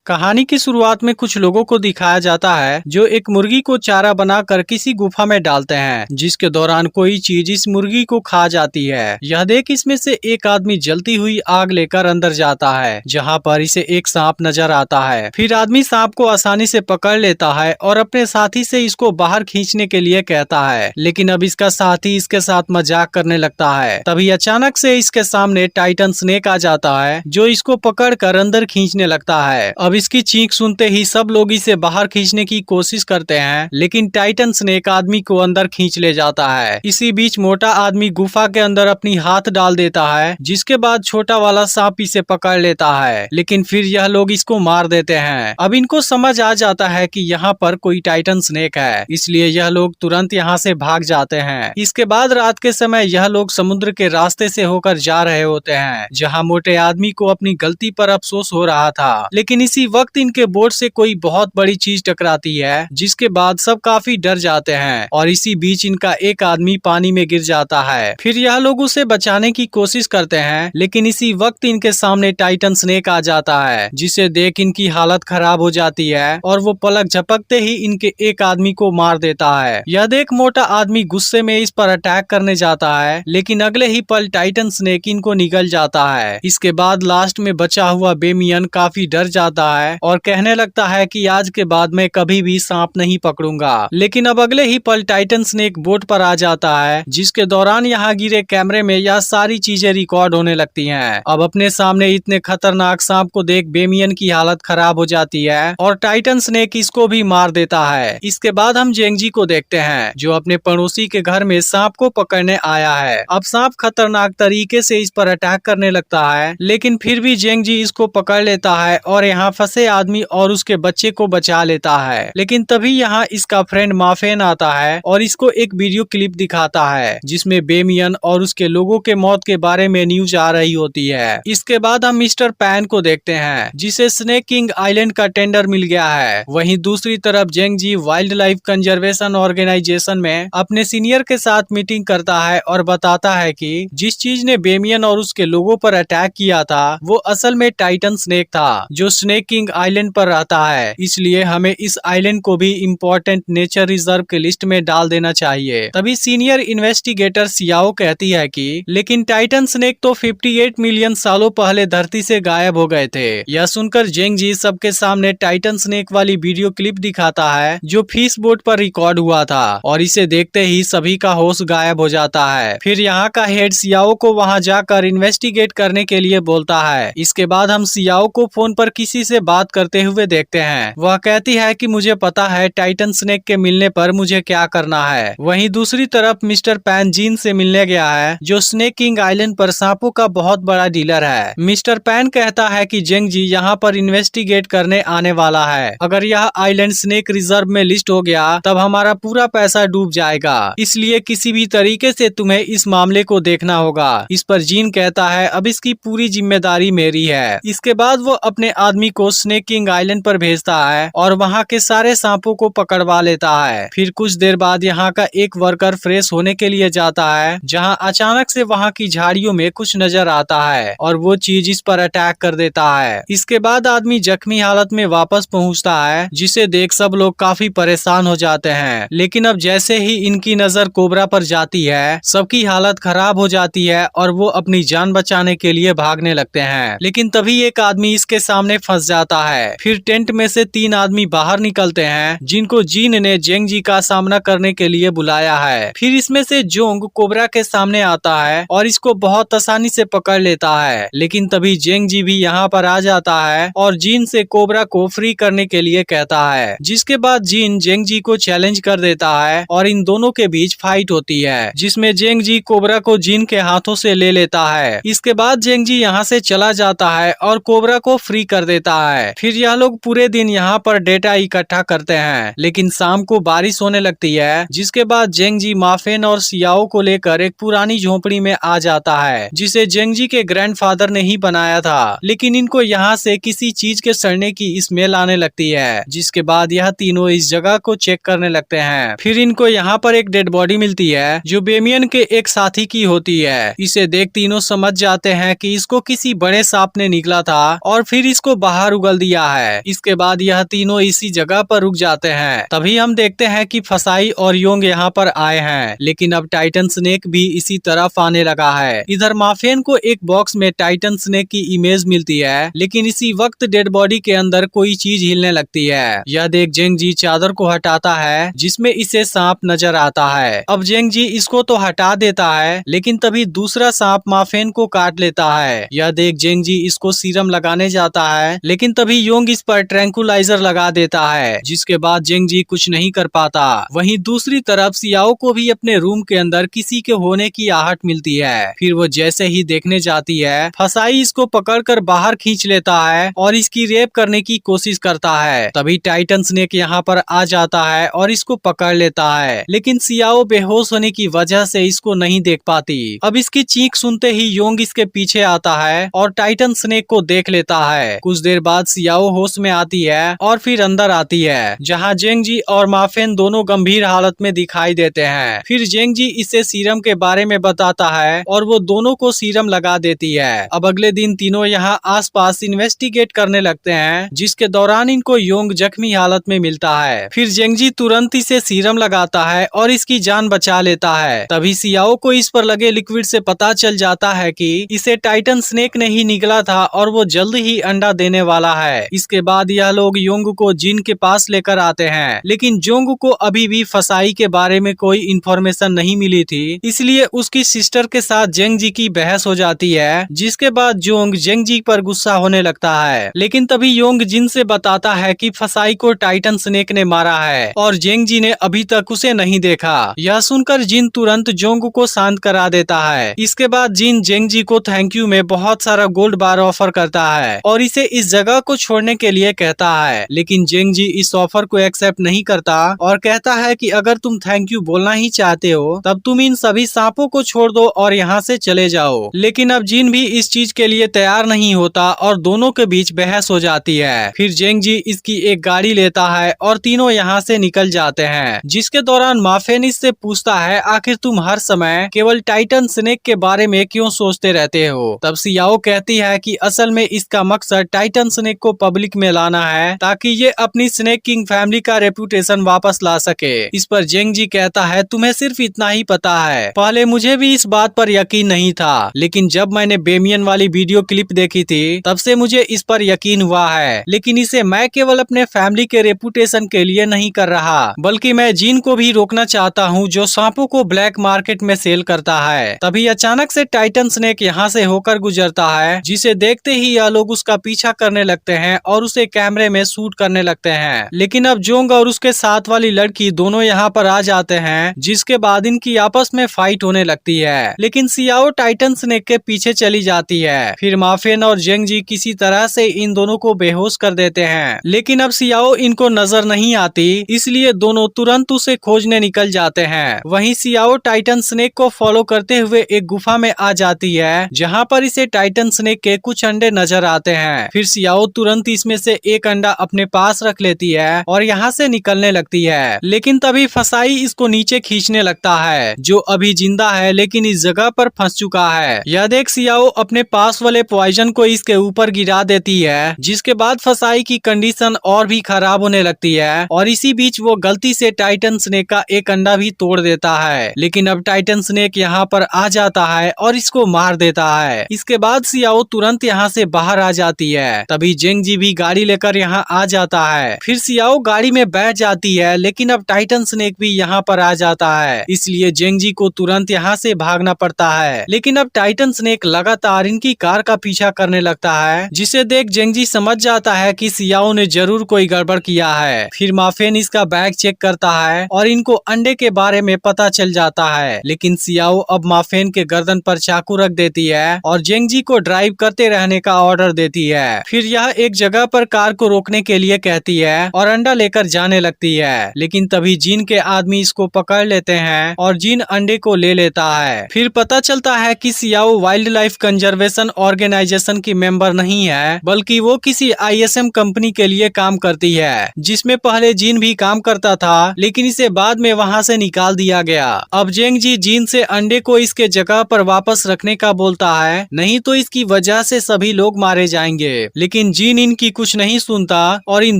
कहानी की शुरुआत में कुछ लोगों को दिखाया जाता है जो एक मुर्गी को चारा बनाकर किसी गुफा में डालते हैं, जिसके दौरान कोई चीज इस मुर्गी को खा जाती है। यह देख इसमें से एक आदमी जलती हुई आग लेकर अंदर जाता है, जहां पर इसे एक सांप नजर आता है। फिर आदमी सांप को आसानी से पकड़ लेता है और अपने साथी से इसको बाहर खींचने के लिए कहता है, लेकिन अब इसका साथी इसके साथ मजाक करने लगता है। तभी अचानक से इसके सामने टाइटन स्नेक आ जाता है, जो इसको पकड़कर अंदर खींचने लगता है। अब इसकी चीख सुनते ही सब लोग इसे बाहर खींचने की कोशिश करते हैं, लेकिन टाइटन स्नेक आदमी को अंदर खींच ले जाता है। इसी बीच मोटा आदमी गुफा के अंदर अपनी हाथ डाल देता है, जिसके बाद छोटा वाला सांप इसे पकड़ लेता है, लेकिन फिर यह लोग इसको मार देते हैं। अब इनको समझ आ जाता है कि यहाँ पर कोई टाइटन स्नेक है, इसलिए यह लोग तुरंत यहाँ से भाग जाते हैं। इसके बाद रात के समय यह लोग समुद्र के रास्ते से होकर जा रहे होते हैं, जहाँ मोटे आदमी को अपनी गलती पर अफसोस हो रहा था। लेकिन इसी वक्त इनके बोट से कोई बहुत बड़ी चीज टकराती है, जिसके बाद सब काफी डर जाते हैं और इसी बीच इनका एक आदमी पानी में गिर जाता है। फिर यह लोग उसे बचाने की कोशिश करते हैं, लेकिन इसी वक्त इनके सामने टाइटन स्नेक आ जाता है, जिसे देख इनकी हालत खराब हो जाती है और वो पलक झपकते ही इनके एक आदमी को मार देता है। यह देख मोटा आदमी गुस्से में इस पर अटैक करने जाता है, लेकिन अगले ही पल टाइटन स्नेक इनको निगल जाता है। इसके बाद लास्ट में बचा हुआ बेमियन काफी डर जाता है और कहने लगता है कि आज के बाद मैं कभी भी सांप नहीं पकड़ूंगा। लेकिन अब अगले ही पल टाइटन स्नेक बोट पर आ जाता है, जिसके दौरान यहाँ गिरे कैमरे में यह सारी चीजें रिकॉर्ड होने लगती हैं। अब अपने सामने इतने खतरनाक सांप को देख बेमियन की हालत खराब हो जाती है और टाइटन स्नेक इसको भी मार देता है। इसके बाद हम जेंगजी को देखते हैं, जो अपने पड़ोसी के घर में सांप को पकड़ने आया है। अब सांप खतरनाक तरीके से इस पर अटैक करने लगता है, लेकिन फिर भी जेंगजी इसको पकड़ लेता है और यहाँ फंसे आदमी और उसके बच्चे को बचा लेता है। लेकिन तभी यहाँ इसका फ्रेंड माफेन आता है और इसको एक वीडियो क्लिप दिखाता है, जिसमें बेमियन और उसके लोगों के मौत के बारे में न्यूज आ रही होती है। इसके बाद हम मिस्टर पैन को देखते हैं, जिसे स्नेक किंग आइलैंड का टेंडर मिल गया है। वहीं दूसरी तरफ जेंगजी वाइल्ड लाइफ कंजर्वेशन ऑर्गेनाइजेशन में अपने सीनियर के साथ मीटिंग करता है और बताता है कि जिस चीज ने बेमियन और उसके लोगों पर अटैक किया था वो असल में टाइटन स्नेक था, जो स्नेक किंग आइलैंड पर रहता है। इसलिए हमें इस आइलैंड को भी इम्पोर्टेंट नेचर रिजर्व के लिस्ट में डाल देना चाहिए। तभी सीनियर इन्वेस्टिगेटर सियाओ कहती है कि लेकिन टाइटन स्नेक तो 58 मिलियन सालों पहले धरती से गायब हो गए थे। यह सुनकर जेंगजी सबके सामने टाइटन स्नेक वाली वीडियो क्लिप दिखाता है, जो फिश बोट पर रिकॉर्ड हुआ था, और इसे देखते ही सभी का होश गायब हो जाता है। फिर यहाँ का हेड सियाओ को वहाँ जाकर इन्वेस्टिगेट करने के लिए बोलता है। इसके बाद हम सियाओ को फोन पर किसी से बात करते हुए देखते हैं। वह कहती है कि मुझे पता है टाइटन स्नेक के मिलने पर मुझे क्या करना है। वहीं दूसरी तरफ मिस्टर पैन जीन से मिलने गया है, जो स्नेक किंग आइलैंड पर सांपों का बहुत बड़ा डीलर है। मिस्टर पैन कहता है कि जेंगजी यहाँ पर इन्वेस्टिगेट करने आने वाला है। अगर यह आइलैंड स्नेक रिजर्व में लिस्ट हो गया तब हमारा पूरा पैसा डूब जाएगा, इसलिए किसी भी तरीके से तुम्हें इस मामले को देखना होगा। इस पर जीन कहता है अब इसकी पूरी जिम्मेदारी मेरी है। इसके बाद वो अपने आदमी को स्नेक किंग आइलैंड पर भेजता है और वहाँ के सारे सांपों को पकड़वा लेता है। फिर कुछ देर बाद यहाँ का एक वर्कर फ्रेश होने के लिए जाता है, जहाँ अचानक से वहाँ की झाड़ियों में कुछ नजर आता है और वो चीज इस पर अटैक कर देता है। इसके बाद आदमी जख्मी हालत में वापस पहुँचता है, जिसे देख सब लोग काफी परेशान हो जाते हैं। लेकिन अब जैसे ही इनकी नजर कोबरा पर जाती है, सबकी हालत खराब हो जाती है और वो अपनी जान बचाने के लिए भागने लगते हैं। लेकिन तभी एक आदमी इसके सामने फंस जाता है। फिर टेंट में से 3 आदमी बाहर निकलते हैं, जिनको जीन ने जेंगजी का सामना करने के लिए बुलाया है। फिर इसमें से जोंग कोबरा के सामने आता है और इसको बहुत आसानी से पकड़ लेता है। लेकिन तभी जेंगजी भी यहाँ पर आ जाता है और जीन से कोबरा को फ्री करने के लिए कहता है, जिसके बाद जीन जेंगजी को चैलेंज कर देता है और इन दोनों के बीच फाइट होती है, जिसमें जेंगजी कोबरा को जीन के हाथों से ले लेता है। इसके बाद जेंगजी यहाँ से चला जाता है और कोबरा को फ्री कर देता है। फिर यह लोग पूरे दिन यहाँ पर डेटा इकट्ठा करते हैं, लेकिन शाम को बारिश होने लगती है, जिसके बाद जेंगजी माफेन और सियाओ को लेकर एक पुरानी झोपड़ी में आ जाता है, जिसे जेंगजी के ग्रैंडफादर ने ही बनाया था। लेकिन इनको यहाँ से किसी चीज के सड़ने की स्मेल आने लगती है, जिसके बाद यह तीनों इस जगह को चेक करने लगते हैं। फिर इनको यहाँ पर एक डेड बॉडी मिलती है, जो बेमियन के एक साथी की होती है। इसे देख तीनों समझ जाते हैं कि इसको किसी बड़े सांप ने निगला था और फिर इसको बाहर उगल दिया है। इसके बाद यह तीनों इसी जगह पर रुक जाते हैं। तभी हम देखते हैं कि फसाई और योंग यहाँ पर आए हैं, लेकिन अब टाइटन स्नेक भी इसी तरफ आने लगा है। इधर माफियन को एक बॉक्स में टाइटन स्नेक की इमेज मिलती है, लेकिन इसी वक्त डेड बॉडी के अंदर कोई चीज हिलने लगती है। यह देख जेंग जी चादर को हटाता है, जिसमें इसे सांप नजर आता है। अब जेंग जी इसको तो हटा देता है, लेकिन तभी दूसरा सांप माफियन को काट लेता है। यह देख जेंग जी इसको सीरम लगाने जाता है, लेकिन तभी योंग इस पर ट्रैंकुलाइजर लगा देता है, जिसके बाद जेंग जी कुछ नहीं कर पाता। वहीं दूसरी तरफ सियाओ को भी अपने रूम के अंदर किसी के होने की आहट मिलती है। फिर वो जैसे ही देखने जाती है, फसाई इसको पकड़कर बाहर खींच लेता है और इसकी रेप करने की कोशिश करता है। तभी टाइटन स्नेक यहाँ पर आ जाता है और इसको पकड़ लेता है, लेकिन सियाओ बेहोश होने की वजह से इसको नहीं देख पाती। अब इसकी चीख सुनते ही योंग इसके पीछे आता है और टाइटन स्नेक को देख लेता है। कुछ देर बाद सियाओ होश में आती है और फिर अंदर आती है, जहाँ जेंग जी और माफियन दोनों गंभीर हालत में दिखाई देते हैं। फिर जेंग जी इसे सीरम के बारे में बताता है और वो दोनों को सीरम लगा देती है। अब अगले दिन तीनों यहाँ आसपास इन्वेस्टिगेट करने लगते हैं, जिसके दौरान इनको योंग जख्मी हालत में मिलता है। फिर जेंग जी तुरंत इसे सीरम लगाता है और इसकी जान बचा लेता है। तभी सियाओ को इस पर लगे लिक्विड से पता चल जाता है कि इसे टाइटन स्नेक ने ही निगला था और वो जल्द ही अंडा देने वाला है। इसके बाद यह लोग योंग को जिन के पास लेकर आते हैं, लेकिन जोंग को अभी भी फसाई के बारे में कोई इन्फॉर्मेशन नहीं मिली थी, इसलिए उसकी सिस्टर के साथ जेंग जी की बहस हो जाती है, जिसके बाद जोंग जेंग जी पर गुस्सा होने लगता है। लेकिन तभी योंग जिन से बताता है कि फसाई को टाइटन स्नेक ने मारा है और जेंग जी ने अभी तक उसे नहीं देखा। यह सुनकर जिन तुरंत जोंग को शांत करा देता है। इसके बाद जिन जेंग जी को थैंक यू में बहुत सारा गोल्ड बार ऑफर करता है और इसे इस जगह को छोड़ने के लिए कहता है, लेकिन जेंग जी इस ऑफर को एक्सेप्ट नहीं करता और कहता है कि अगर तुम थैंक यू बोलना ही चाहते हो तब तुम इन सभी सांपों को छोड़ दो और यहाँ से चले जाओ। लेकिन अब जिन भी इस चीज के लिए तैयार नहीं होता और दोनों के बीच बहस हो जाती है। फिर जेंग जी इसकी एक गाड़ी लेता है और तीनों यहाँ से निकल जाते हैं, जिसके दौरान माफियन इससे पूछता है आखिर तुम हर समय केवल टाइटन स्नेक के बारे में क्यों सोचते रहते हो। तब सियाओ कहती है कि असल में इसका मकसद टाइटन स्नेक को पब्लिक में लाना है, ताकि ये अपनी स्नेक किंग फैमिली का रेपुटेशन वापस ला सके। इस पर जेंग जी कहता है तुम्हें सिर्फ इतना ही पता है, पहले मुझे भी इस बात पर यकीन नहीं था, लेकिन जब मैंने बेमियन वाली वीडियो क्लिप देखी थी तब से मुझे इस पर यकीन हुआ है। लेकिन इसे मैं केवल अपने फैमिली के रेपुटेशन के लिए नहीं कर रहा, बल्कि मैं जिन को भी रोकना चाहता हूँ जो सांपों को ब्लैक मार्केट में सेल करता है। तभी अचानक से टाइटन स्नेक यहाँ से होकर गुजरता है, जिसे देखते ही यह लोग उसका पीछा करने लगते हैं और उसे कैमरे में शूट करने लगते हैं। लेकिन अब जोंग और उसके साथ वाली लड़की दोनों यहाँ पर आ जाते हैं, जिसके बाद इनकी आपस में फाइट होने लगती है। लेकिन सियाओ टाइटन स्नेक के पीछे चली जाती है। फिर माफियन और जेंग जी किसी तरह से इन दोनों को बेहोश कर देते हैं, लेकिन अब सियाओ इनको नजर नहीं आती, इसलिए दोनों तुरंत उसे खोजने निकल जाते हैं। वहीं सियाओ टाइटन स्नेक को फॉलो करते हुए एक गुफा में आ जाती है, जहाँ पर इसे टाइटन स्नेक के कुछ अंडे नजर आते हैं। फिर सियाओ तुरंत इसमें से एक अंडा अपने पास रख लेती है और यहाँ से निकलने लगती है। लेकिन तभी फसाई इसको नीचे खींचने लगता है, जो अभी जिंदा है लेकिन इस जगह पर फंस चुका है। यह देख सियाओ अपने पास वाले पॉइजन को इसके ऊपर गिरा देती है, जिसके बाद फसाई की कंडीशन और भी खराब होने लगती है और इसी बीच वो गलती से टाइटन स्नेक का एक अंडा भी तोड़ देता है। लेकिन अब टाइटन स्नेक यहाँ पर आ जाता है और इसको मार देता है। इसके बाद सियाओ तुरंत यहाँ से बाहर आ जाती है। तभी जेंग जी भी गाड़ी लेकर यहाँ आ जाता है। फिर सियाओ गाड़ी में बैठ जाती है, लेकिन अब टाइटन स्नेक भी यहाँ पर आ जाता है, इसलिए जेंग जी को तुरंत यहाँ से भागना पड़ता है। लेकिन अब टाइटन स्नेक लगातार इनकी कार का पीछा करने लगता है, जिसे देख जेंग जी समझ जाता है कि सियाओ ने जरूर कोई गड़बड़ किया है। फिर माफियन इसका बैग चेक करता है और इनको अंडे के बारे में पता चल जाता है। लेकिन सियाओ अब माफियन के गर्दन पर चाकू रख देती है और जेंग जी को ड्राइव करते रहने का ऑर्डर देती है। फिर यह एक जगह पर कार को रोकने के लिए कहती है और अंडा लेकर जाने लगती है। लेकिन तभी जिन के आदमी इसको पकड़ लेते हैं और जिन अंडे को ले लेता है। फिर पता चलता है कि सियाओ वाइल्ड लाइफ कंजर्वेशन ऑर्गेनाइजेशन की मेंबर नहीं है, बल्कि वो किसी ISM कंपनी के लिए काम करती है, जिसमें पहले जिन भी काम करता था, लेकिन इसे बाद में वहाँ से निकाल दिया गया। अब जेंग जी जिन से अंडे को इसके जगह पर वापस रखने का बोलता है, नहीं तो इसकी वजह से सभी लोग मारे जाएंगे। लेकिन लेकिन जीन इनकी कुछ नहीं सुनता और इन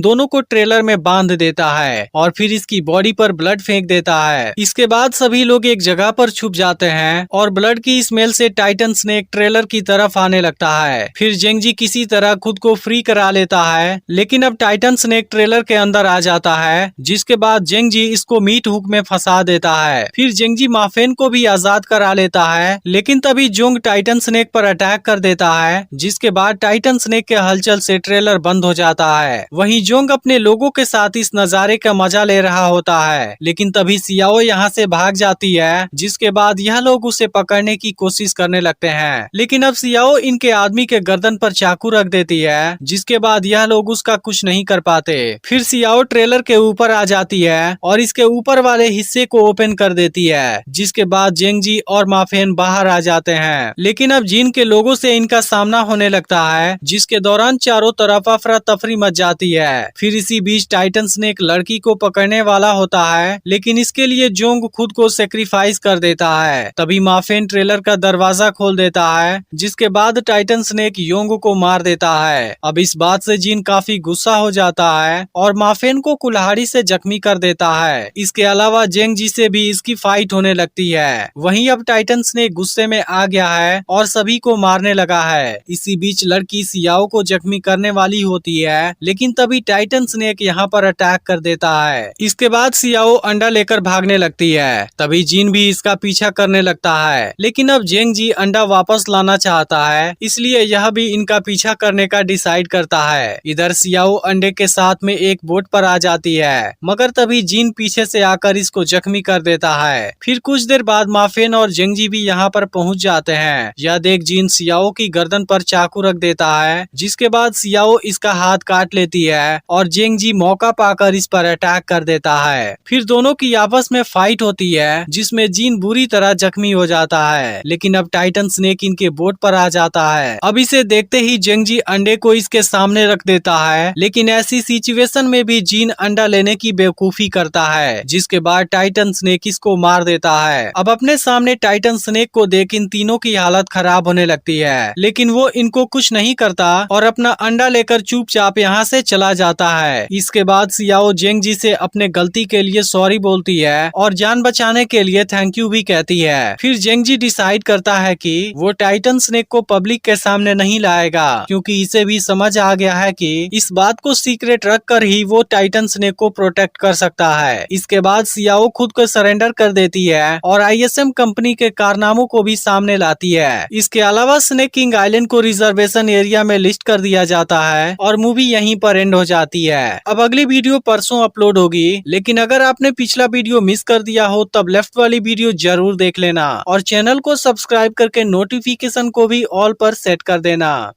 दोनों को ट्रेलर में बांध देता है और फिर इसकी बॉडी पर ब्लड फेंक देता है। इसके बाद सभी लोग एक जगह पर छुप जाते हैं और ब्लड की स्मेल से टाइटन स्नेक ट्रेलर की तरफ आने लगता है। फिर जेंगजी किसी तरह खुद को फ्री करा लेता है, लेकिन अब टाइटन स्नेक ट्रेलर के अंदर आ जाता है, जिसके बाद जेंगजी इसको मीट हुक में फंसा देता है। फिर जेंगजी माफेन को भी आजाद करा लेता है, लेकिन तभी जोंग टाइटन स्नेक पर अटैक कर देता है, जिसके बाद टाइटन स्नेक के हलचल से ट्रेलर बंद हो जाता है। वहीं जोंग अपने लोगों के साथ इस नजारे का मजा ले रहा होता है, लेकिन तभी सियाओ यहाँ से भाग जाती है, जिसके बाद यह लोग उसे पकड़ने की कोशिश करने लगते हैं। लेकिन अब सियाओ इनके आदमी के गर्दन पर चाकू रख देती है, जिसके बाद यह लोग उसका कुछ नहीं कर पाते। फिर सियाओ ट्रेलर के ऊपर आ जाती है और इसके ऊपर वाले हिस्से को ओपन कर देती है, जिसके बाद जेंगजी और माफेन बाहर आ जाते हैं। लेकिन अब जीन के लोगों से इनका सामना होने लगता है, जिसके दौरान चारों तरफ अफरा तफरी मच जाती है। फिर इसी बीच टाइटन स्नेक लड़की को पकड़ने वाला होता है, लेकिन इसके लिए जोंग खुद को सेक्रीफाइस कर देता है। तभी माफेन ट्रेलर का दरवाजा खोल देता है, जिसके बाद टाइटन स्नेक योंग को मार देता है। अब इस बात से जीन काफी गुस्सा हो जाता है और माफेन को कुल्हाड़ी से जख्मी कर देता है। इसके अलावा जेंगजी से भी इसकी फाइट होने लगती है। वहीं अब टाइटन स्नेक गुस्से में आ गया है और सभी को मारने लगा है। इसी बीच लड़की सियाओ को जख्मी करने वाली होती है, लेकिन तभी टाइटन स्नेक यहाँ पर अटैक कर देता है। इसके बाद सियाओ अंडा लेकर भागने लगती है। तभी जीन भी इसका पीछा करने लगता है, लेकिन अब जेंगजी अंडा वापस लाना चाहता है, इसलिए यह भी इनका पीछा करने का डिसाइड करता है। इधर सियाओ अंडे के साथ में एक बोट पर आ जाती है, मगर तभी जीन पीछे से आकर इसको जख्मी कर देता है। फिर कुछ देर बाद माफेन और जेंगजी भी यहाँ पर पहुँच जाते हैं। यह देख जीन सियाओ की गर्दन पर चाकू रख देता है, जिसके बाद सियाओ इसका हाथ काट लेती है और जेंगजी मौका पाकर इस पर अटैक कर देता है। फिर दोनों की आपस में फाइट होती है, जिसमें जीन बुरी तरह जख्मी हो जाता है, लेकिन अब टाइटन स्नेक इनके बोट पर आ जाता है। अब इसे देखते ही जेंगजी अंडे को इसके सामने रख देता है, लेकिन ऐसी सिचुएशन में भी जीन अंडा लेने की बेवकूफी करता है, जिसके बाद टाइटन स्नेक इसको मार देता है। अब अपने सामने टाइटन स्नेक को देख इन तीनों की हालत खराब होने लगती है, लेकिन वो इनको कुछ नहीं करता और अपना अंडा लेकर चुपचाप यहाँ से चला जाता है। इसके बाद सियाओ जेंगजी से अपने गलती के लिए सॉरी बोलती है और जान बचाने के लिए थैंक यू भी कहती है। फिर जेंगजी डिसाइड करता है कि वो टाइटन स्नेक को पब्लिक के सामने नहीं लाएगा, क्योंकि इसे भी समझ आ गया है कि इस बात को सीक्रेट रखकर ही वो टाइटन स्नेक को प्रोटेक्ट कर सकता है। इसके बाद सियाओ खुद को सरेंडर कर देती है और आईएसएम कंपनी के कारनामों को भी सामने लाती है। इसके अलावा स्नेक किंग आइलैंड को रिजर्वेशन एरिया में लिस्ट कर दिया जाता है और मूवी यहीं पर एंड हो जाती है। अब अगली वीडियो परसों अपलोड होगी, लेकिन अगर आपने पिछला वीडियो मिस कर दिया हो तब लेफ्ट वाली वीडियो जरूर देख लेना और चैनल को सब्सक्राइब करके नोटिफिकेशन को भी ऑल पर सेट कर देना।